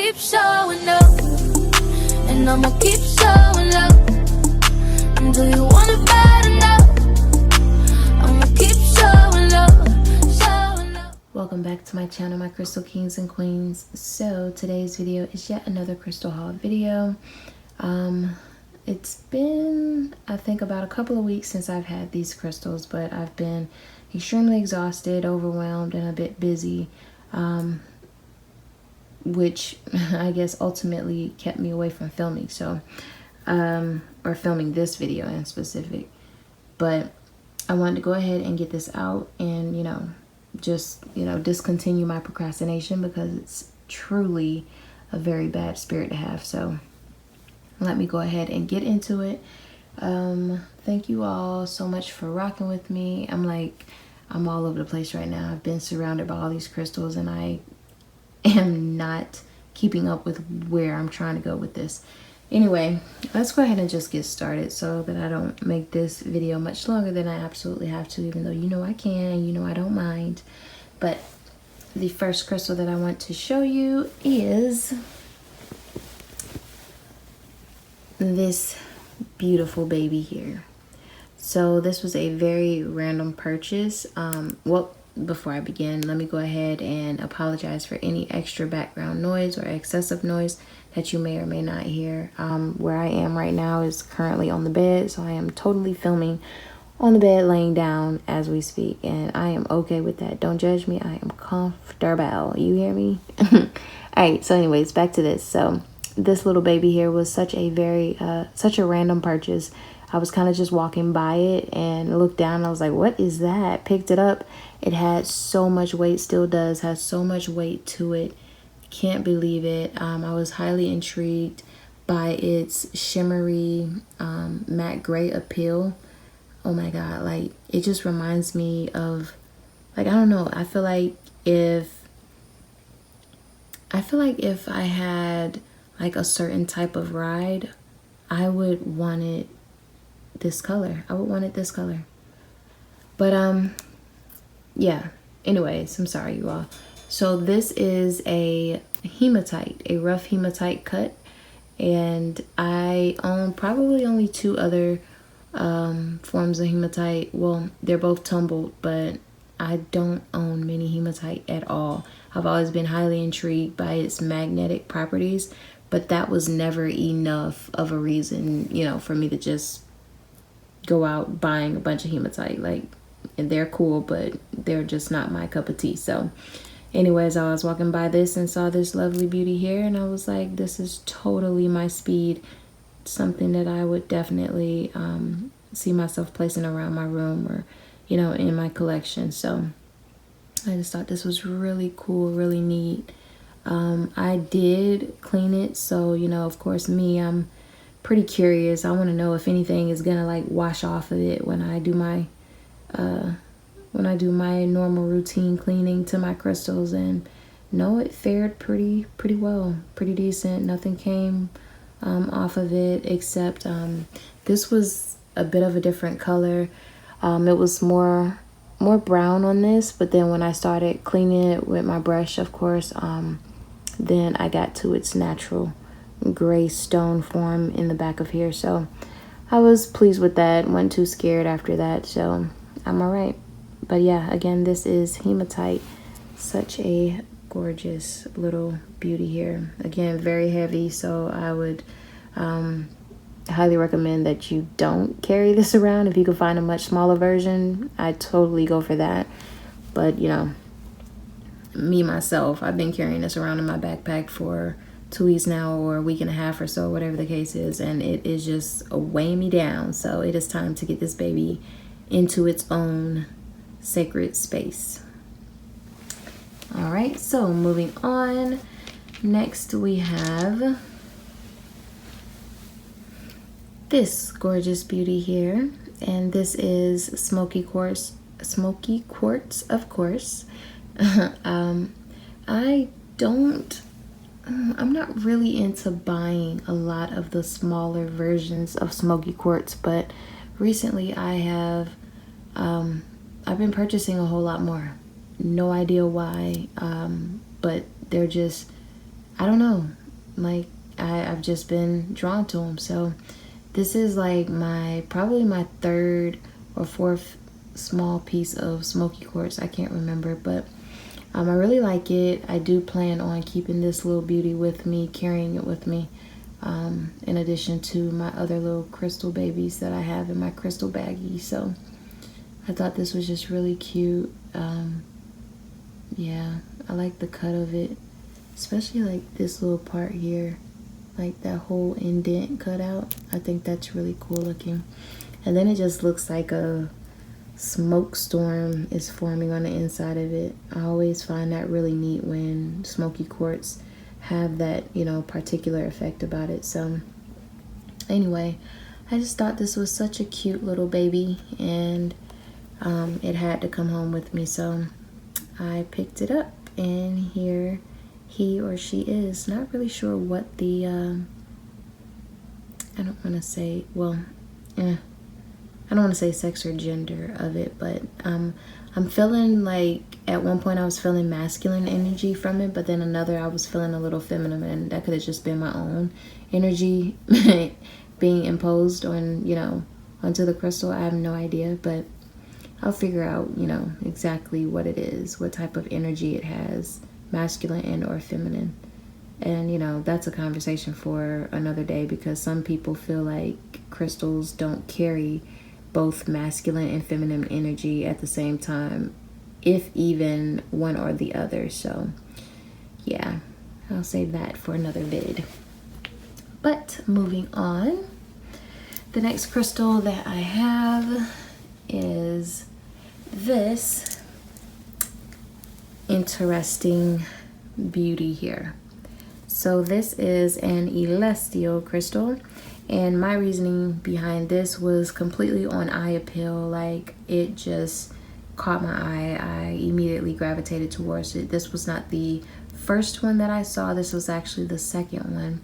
keep showing up, and I'ma keep showing up until you want it bad enough. I'ma keep showing up, showing up. Welcome back to my channel, my crystal kings and queens. So today's video is yet another crystal haul video. It's been, I think, about a couple of weeks since I've had these crystals, but I've been extremely exhausted, overwhelmed, and a bit busy, which I guess ultimately kept me away from filming, so or filming this video in specific. But I wanted to go ahead and get this out and just discontinue my procrastination, because it's truly a very bad spirit to have. So let me go ahead and get into it. Thank you all so much for rocking with me. I'm all over the place right now. I've been surrounded by all these crystals and I am not keeping up with where I'm trying to go with this. Anyway, let's go ahead and just get started so that I don't make this video much longer than I absolutely have to, even though I can, I don't mind. But the first crystal that I want to show you is this beautiful baby here. So this was a very random purchase. Well, before I begin, let me go ahead and apologize for any extra background noise or excessive noise that you may or may not hear. Where I am right now is currently on the bed, so I am totally filming on the bed, laying down as we speak, and I am okay with that. Don't judge me. I am comfortable. You hear me? All right, so anyways, back to this. So this little baby here was such a random purchase. I was kind of just walking by it and looked down and I was like, what is that? Picked it up. It had so much weight, still does, has so much weight to it. Can't believe it. I was highly intrigued by its shimmery matte gray appeal. Oh my God, like it just reminds me of, I don't know, I feel like if I had like a certain type of ride, I would want it this color. I would want it this color. But yeah, anyways, I'm sorry you all. So this is a hematite, a rough hematite cut, and I own probably only two other forms of hematite. Well, they're both tumbled, but I don't own many hematite at all. I've always been highly intrigued by its magnetic properties, but that was never enough of a reason, for me to just go out buying a bunch of hematite. Like, and they're cool, but they're just not my cup of tea. So anyways, I was walking by this and saw this lovely beauty here, and I was like, this is totally my speed. Something that I would definitely see myself placing around my room or, in my collection. So I just thought this was really cool, really neat. I did clean it, so of course I'm pretty curious. I want to know if anything is gonna like wash off of it when I do my normal routine cleaning to my crystals. And no, it fared pretty well, pretty decent. Nothing came off of it, except this was a bit of a different color. It was more brown on this, but then when I started cleaning it with my brush, of course, then I got to its natural gray stone form in the back of here. So I was pleased with that. Wasn't too scared after that, so I'm all right. But yeah, again, this is hematite. Such a gorgeous little beauty here. Again, very heavy, so I would highly recommend that you don't carry this around. If you can find a much smaller version, I'd totally go for that. But me myself, I've been carrying this around in my backpack for 2 weeks now, or a week and a half or so, whatever the case is, and it is just weighing me down. So it is time to get this baby into its own sacred space. All right, so moving on. Next we have this gorgeous beauty here, and this is Smoky Quartz, of course. I'm not really into buying a lot of the smaller versions of Smoky Quartz, but recently I've been purchasing a whole lot more. No idea why, but they're just, I don't know, like I've just been drawn to them. So this is like probably my third or fourth small piece of Smoky Quartz. I can't remember, but I really like it. I do plan on keeping this little beauty with me, carrying it with me, in addition to my other little crystal babies that I have in my crystal baggie. So I thought this was just really cute. Yeah, I like the cut of it, especially like this little part here, like that whole indent cut out. I think that's really cool looking. And then it just looks like a smoke storm is forming on the inside of it. I always find that really neat when Smoky Quartz have that, you know, particular effect about it. So anyway, I just thought this was such a cute little baby, and it had to come home with me, so I picked it up, and here he or she is. Not really sure what the I don't want to say, well, I don't want to say sex or gender of it, but I'm feeling like at one point I was feeling masculine energy from it, but then another I was feeling a little feminine, and that could have just been my own energy being imposed on, you know, onto the crystal. I have no idea, but I'll figure out, you know, exactly what it is, what type of energy it has, masculine and or feminine. And, you know, that's a conversation for another day, because some people feel like crystals don't carry both masculine and feminine energy at the same time, if even one or the other. So yeah, I'll save that for another vid. But moving on, the next crystal that I have is this interesting beauty here. So this is an Alessio crystal, and my reasoning behind this was completely on eye appeal. Like, it just caught my eye. I immediately gravitated towards it. This was not the first one that I saw. This was actually the second one,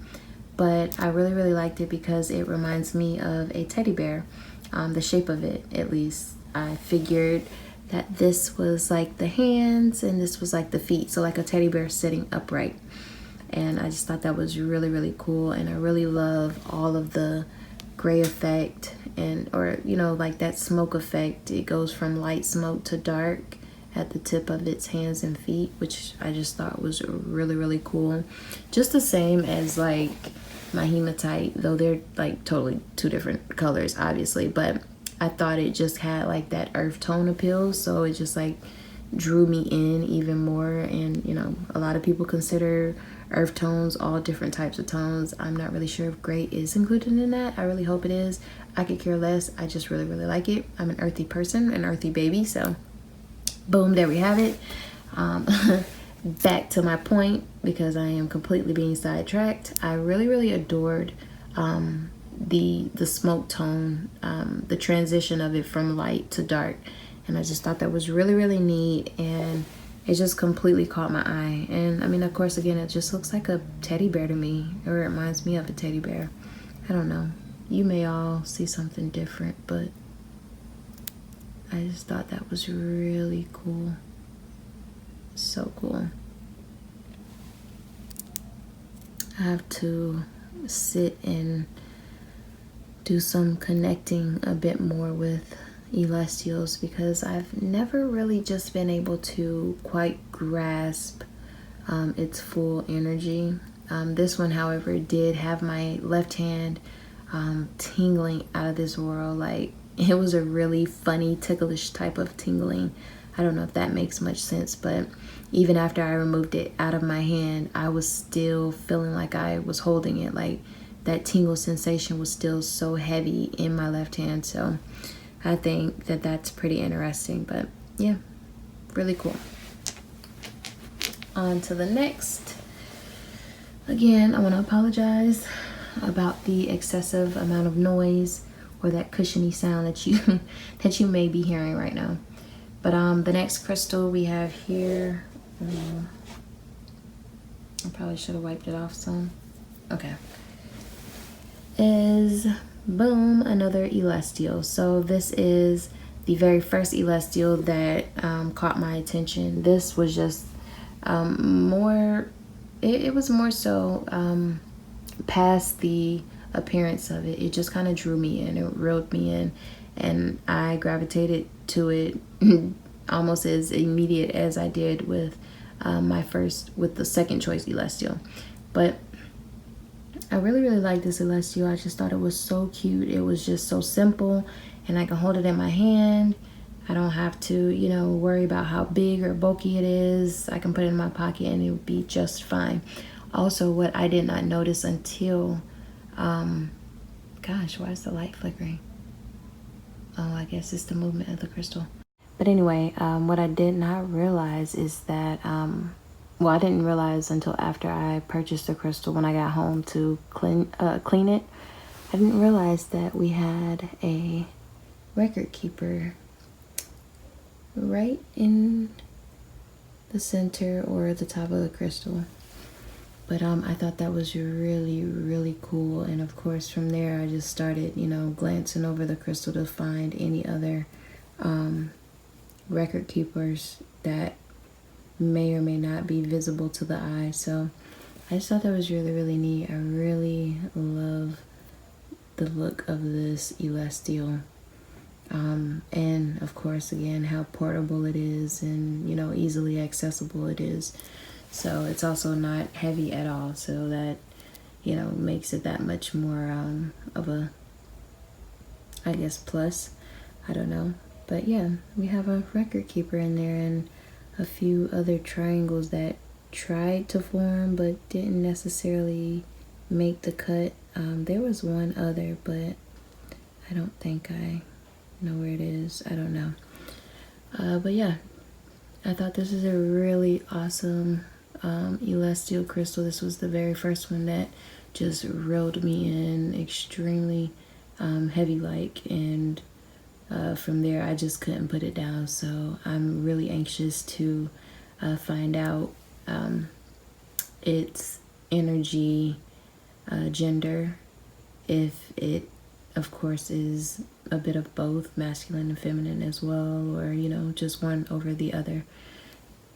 but I really liked it because it reminds me of a teddy bear, the shape of it at least. I figured that this was like the hands and this was like the feet, so like a teddy bear sitting upright. And I just thought that was really cool, and I really love all of the gray effect, and or you know, like that smoke effect. It goes from light smoke to dark at the tip of its hands and feet, which I just thought was really cool. Just the same as like my hematite, though they're like totally two different colors obviously, but I thought it just had like that earth tone appeal, so it just like drew me in even more. And you know, a lot of people consider earth tones all different types of tones. I'm not really sure if gray is included in that. I really hope it is. I could care less. I just really like it. I'm an earthy person, an earthy baby, so boom, there we have it. Back to my point, because I am completely being sidetracked. I really adored the smoke tone, the transition of it from light to dark, and I just thought that was really neat, and it just completely caught my eye. And I mean, of course, again, it just looks like a teddy bear to me, or it reminds me of a teddy bear. I don't know, you may all see something different, but I just thought that was really cool. So cool. I have to sit and do some connecting a bit more with Alessios, because I've never really just been able to quite grasp its full energy. This one, however, did have my left hand tingling out of this world. Like, it was a really funny, ticklish type of tingling. I don't know if that makes much sense, but even after I removed it out of my hand, I was still feeling like I was holding it. Like, that tingle sensation was still so heavy in my left hand. So I think that that's pretty interesting, but yeah, really cool. On to the next. Again, I want to apologize about the excessive amount of noise or that cushiony sound that you may be hearing right now. But the next crystal we have here, I probably should have wiped it off some. Okay. Is, boom, another Alessio. So this is the very first Alessio that caught my attention. This was just more it was more so past the appearance of it. It just kind of drew me in. It reeled me in, and I gravitated to it almost as immediate as I did with with the second choice Celestial. But I really like this Alessio. I just thought it was so cute. It was just so simple, and I can hold it in my hand. I don't have to, you know, worry about how big or bulky it is. I can put it in my pocket and it will be just fine. Also, what I did not notice until, gosh, why is the light flickering? Oh, I guess it's the movement of the crystal. But anyway, what I did not realize is that, well, I didn't realize until after I purchased the crystal when I got home to clean it. I didn't realize that we had a record keeper right in the center or the top of the crystal. But I thought that was really cool. And of course, from there, I just started, you know, glancing over the crystal to find any other record keepers that may or may not be visible to the eye. So I just thought that was really neat. I really love the look of this Celestial. And of course, again, how portable it is and, you know, easily accessible it is. So it's also not heavy at all. So that, you know, makes it that much more of a, I guess, plus. I don't know. But yeah, we have a record keeper in there and a few other triangles that tried to form but didn't necessarily make the cut. There was one other, but I don't think I know where it is. I don't know. But yeah, I thought this is a really awesome Celestial crystal. This was the very first one that just reeled me in, extremely heavy like, and from there I just couldn't put it down. So I'm really anxious to find out its energy, gender, if it of course is a bit of both, masculine and feminine as well, or, you know, just one over the other.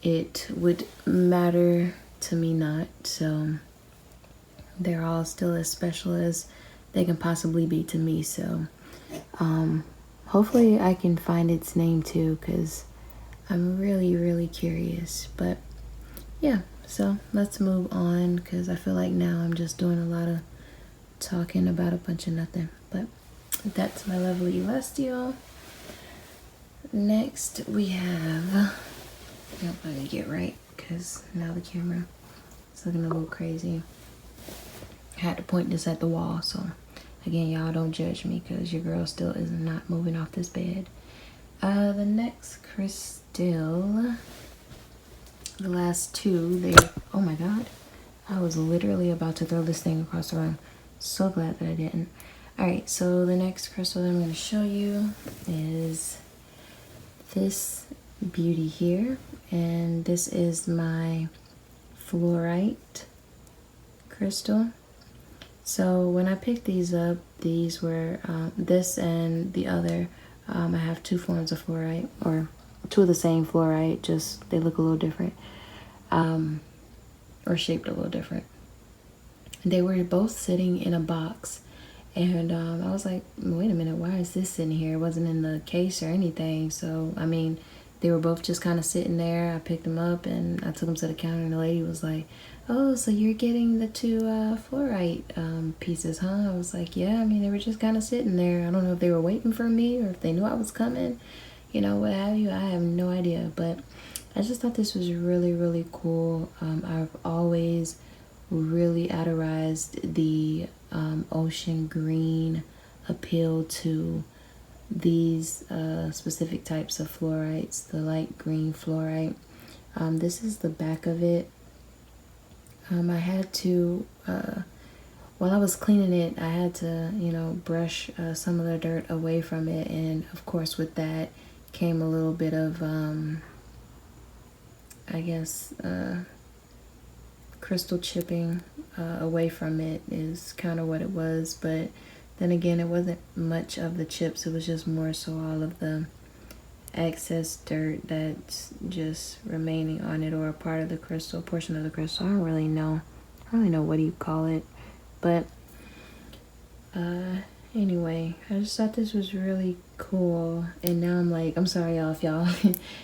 It would matter to me not. So they're all still as special as they can possibly be to me. So hopefully I can find its name too, because I'm really curious. But yeah, so let's move on, because I feel like now I'm just doing a lot of talking about a bunch of nothing. But that's my lovely Celestial. Next we have, I hope I can get right, because now the camera is looking a little crazy. I had to point this at the wall, so again, y'all don't judge me, because your girl still is not moving off this bed. The next crystal, the last two, they, oh my god, I was literally about to throw this thing across the room. So glad that I didn't. Alright, so the next crystal that I'm going to show you is this beauty here, and this is my Fluorite crystal. So when I picked these up, these were this and the other, I have two forms of fluorite, or two of the same fluorite, just they look a little different, or shaped a little different. They were both sitting in a box, and I was like, wait a minute, why is this in here? It wasn't in the case or anything. So I mean, they were both just kind of sitting there. I picked them up and I took them to the counter, and the lady was like, oh, so you're getting the two fluorite pieces, huh? I was like, yeah, I mean, they were just kind of sitting there. I don't know if they were waiting for me or if they knew I was coming, you know, what have you. I have no idea, but I just thought this was really cool. I've always really adorized the ocean green appeal to these specific types of fluorites, the light green fluorite. This is the back of it. I had to, while I was cleaning it, I had to, you know, brush some of the dirt away from it, and of course with that came a little bit of, I guess, crystal chipping away from it is kind of what it was. But then again, it wasn't much of the chips, it was just more so all of the excess dirt that's just remaining on it, or a part of the crystal, portion of the crystal. I don't really know. What you call it. But anyway, I just thought this was really cool. And now I'm like, I'm sorry y'all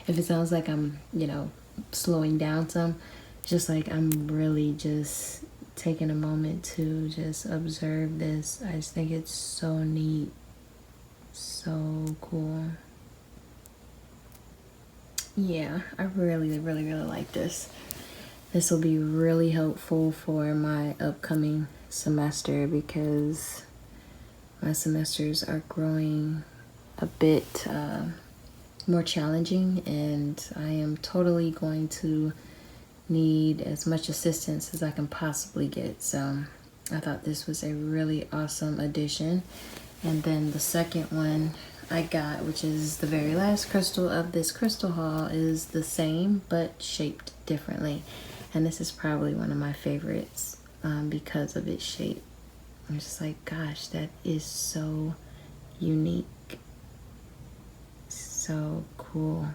if it sounds like I'm, you know, slowing down some. It's just like I'm really just taking a moment to just observe this. I just think it's so neat, so cool. Yeah, I really like this. This will be really helpful for my upcoming semester because my semesters are growing a bit more challenging, and I am totally going to need as much assistance as I can possibly get. So I thought this was a really awesome addition. And then the second one I got, which is the very last crystal of this crystal haul, is the same but shaped differently. And this is probably one of my favorites because of its shape. I'm just like, gosh, that is so unique. So cool.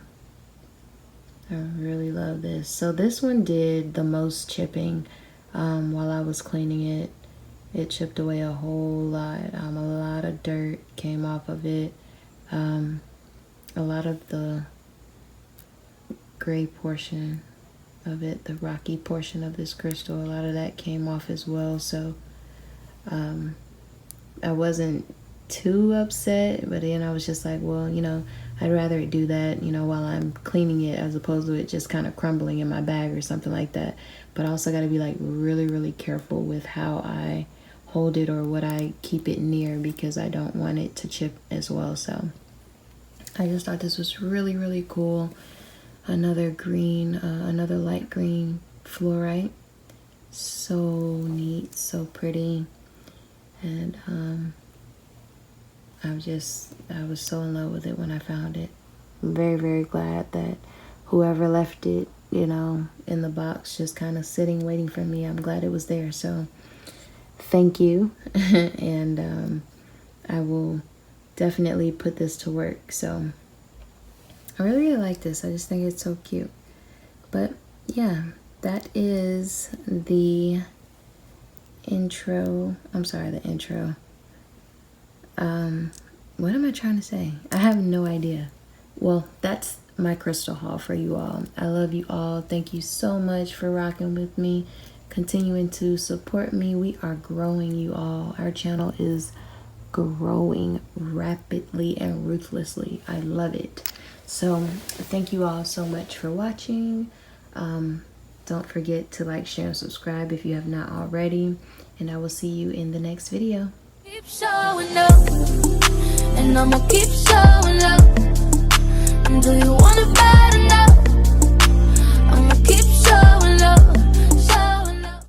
I really love this. So this one did the most chipping while I was cleaning it. It chipped away a whole lot. A lot of dirt came off of it. A lot of the gray portion of it, the rocky portion of this crystal, a lot of that came off as well. So I wasn't too upset, but then I was just like, well, you know, I'd rather it do that, you know, while I'm cleaning it, as opposed to it just kind of crumbling in my bag or something like that. But I also got to be like really careful with how I hold it or what I keep it near, because I don't want it to chip as well. So I just thought this was really cool. Another green, another light green fluorite. So neat, so pretty. And I was so in love with it when I found it. I'm very glad that whoever left it, you know, in the box, just kind of sitting, waiting for me, I'm glad it was there. So thank you. And I will definitely put this to work. So I really like this. I just think it's so cute. But yeah, that is the intro. I'm sorry, the intro. What am I trying to say? I have no idea. Well, that's my crystal haul for you all. I love you all. Thank you so much for rocking with me, continuing to support me. We are growing, you all. Our channel is growing rapidly and ruthlessly. I love it. So thank you all so much for watching. Don't forget to like, share, and subscribe if you have not already. And I will see you in the next video. Keep showing up, and I'ma keep showing up.